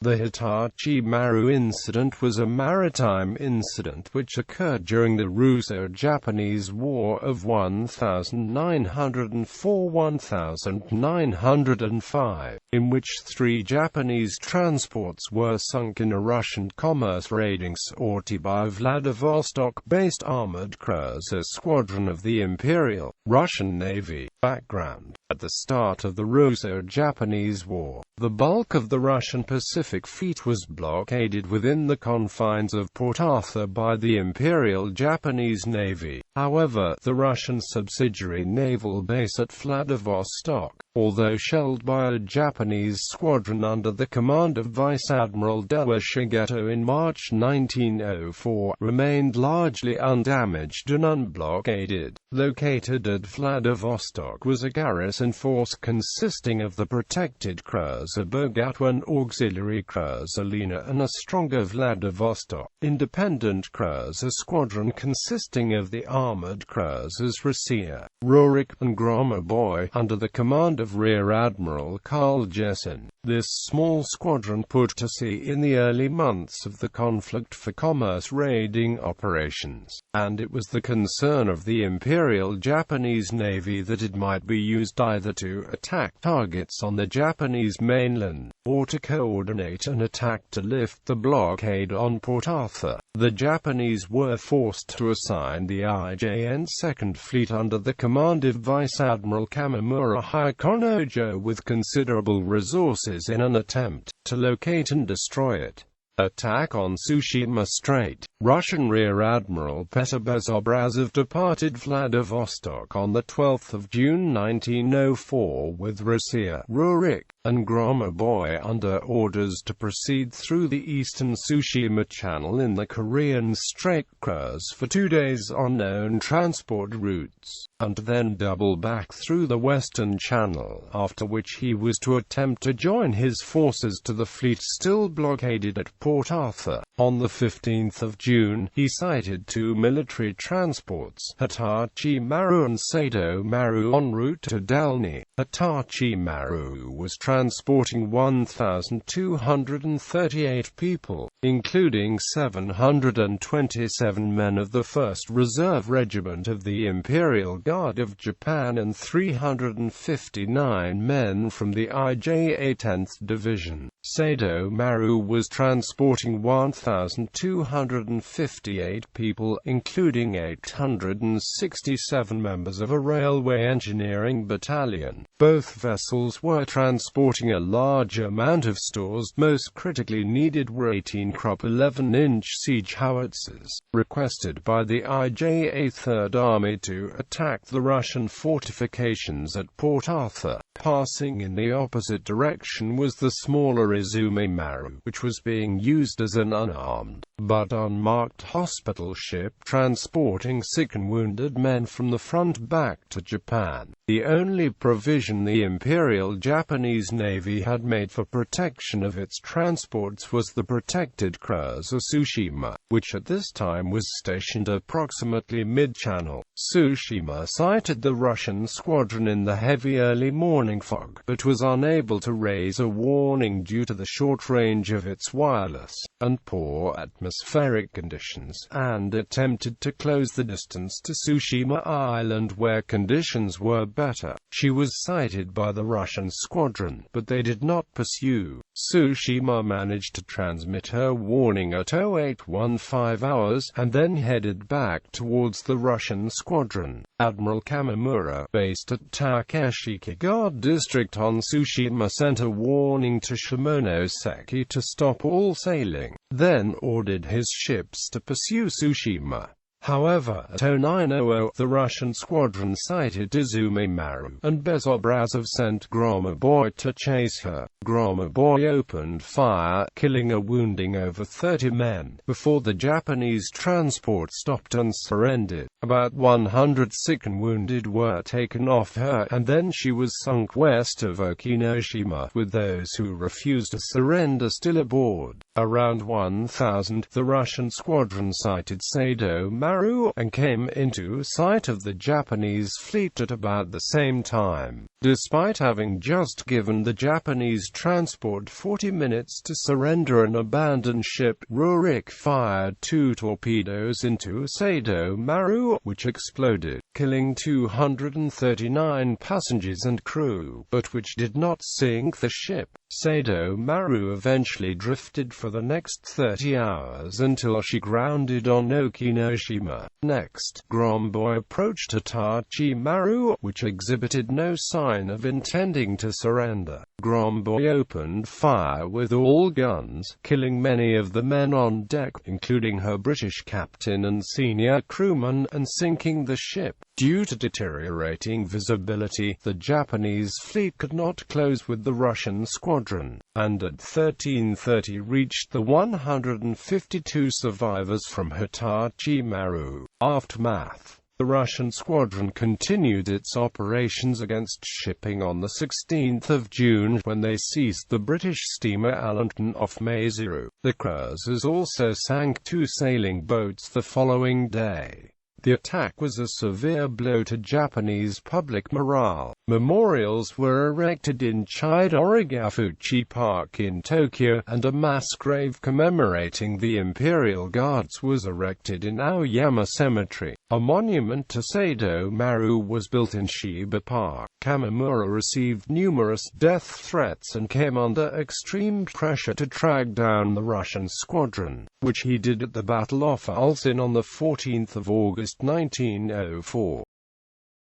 The Hitachi Maru Incident was a maritime incident which occurred during the Russo-Japanese War of 1904–1905, in which 3 Japanese transports were sunk in a Russian commerce raiding sortie by a Vladivostok-based armored cruiser squadron of the Imperial Russian Navy. Background: at the start of the Russo-Japanese War, the bulk of the Russian Pacific Fleet was blockaded within the confines of Port Arthur by the Imperial Japanese Navy. However, the Russian subsidiary naval base at Vladivostok, although shelled by a Japanese squadron under the command of Vice Admiral Dewa Shigeto in March 1904, remained largely undamaged and unblockaded. Located at Vladivostok was a garrison force consisting of the protected cruiser Bogatwa, an auxiliary cruiser Lena, and a stronger Vladivostok independent cruiser squadron consisting of the armored cruisers Russia, Rurik, and Gromoboy, under the command of Rear Admiral Ogiyoshisan. This small squadron put to sea in the early months of the conflict for commerce raiding operations, and it was the concern of the Imperial Japanese Navy that it might be used either to attack targets on the Japanese mainland, or to coordinate an attack to lift the blockade on Port Arthur. The Japanese were forced to assign the IJN Second Fleet under the command of Vice Admiral Kamimura Hikonojo with considerable resources in an attempt to locate and destroy it. Attack on Tsushima Strait. Russian Rear Admiral Petr Bezobrazov departed Vladivostok on 12 June 1904 with Russia, Rurik, and Gromoboy under orders to proceed through the eastern Tsushima Channel in the Korean Strait cruise for 2 days on known transport routes, and then double back through the western channel, after which he was to attempt to join his forces to the fleet still blockaded at Port Arthur. On 15 June, he sighted 2 military transports, Hitachi Maru and Sato Maru, en route to Dalny. Hitachi Maru was transporting 1,238 people, including 727 men of the 1st Reserve Regiment of the Imperial Guard of Japan and 359 men from the IJA 10th Division. Sato Maru was transporting 1,258 people, including 867 members of a railway engineering battalion. Both vessels were transporting a large amount of stores. Most critically needed were 18 Krupp 11-inch siege howitzers, requested by the IJA Third Army to attack the Russian fortifications at Port Arthur. Passing in the opposite direction was the smaller Izumi Maru, which was being used as an unarmed, but unmarked hospital ship transporting sick and wounded men from the front back to Japan. The only provision the Imperial Japanese Navy had made for protection of its transports was the protected cruiser Tsushima, which at this time was stationed approximately mid-channel. Tsushima sighted the Russian squadron in the heavy early morning fog, but was unable to raise a warning due to the short range of its wireless and poor atmospheric conditions, and attempted to close the distance to Tsushima Island where conditions were better. She was sighted by the Russian squadron, but they did not pursue. Tsushima managed to transmit her warning at 0815 hours, and then headed back towards the Russian squadron. Admiral Kamimura, based at Takeshiki Guard District on Tsushima, sent a warning to Shimonoseki to stop all sailing, then ordered his ships to pursue Tsushima. However, at 0900, the Russian squadron sighted Izumi Maru, and Bezobrazov sent Gromoboy to chase her. Gromoboy opened fire, killing or wounding over 30 men, before the Japanese transport stopped and surrendered. About 100 sick and wounded were taken off her, and then she was sunk west of Okinoshima, with those who refused to surrender still aboard. Around 1000, the Russian squadron sighted Sado Maru, and came into sight of the Japanese fleet at about the same time. Despite having just given the Japanese transport 40 minutes to surrender and abandon ship, Rurik fired 2 torpedoes into Sado Maru, which exploded, killing 239 passengers and crew, but which did not sink the ship. Sado Maru eventually drifted for the next 30 hours until she grounded on Okinoshima. Next, Gromboy approached Hitachi Maru, which exhibited no sign of intending to surrender. Gromboy opened fire with all guns, killing many of the men on deck, including her British captain and senior crewman, and sinking the ship. Due to deteriorating visibility, the Japanese fleet could not close with the Russian squadron, and at 13:30 reached the 152 survivors from Hitachi Maru. Aftermath. The Russian squadron continued its operations against shipping on the 16th of June, when they seized the British steamer Allenton off Maizuru. The cruisers also sank 2 sailing boats the following day. The attack was a severe blow to Japanese public morale. Memorials were erected in Chidorigafuchi Park in Tokyo, and a mass grave commemorating the Imperial Guards was erected in Aoyama Cemetery. A monument to Sado Maru was built in Shiba Park. Kamimura received numerous death threats and came under extreme pressure to track down the Russian squadron, which he did at the Battle of Ulsan on 14 August 1904.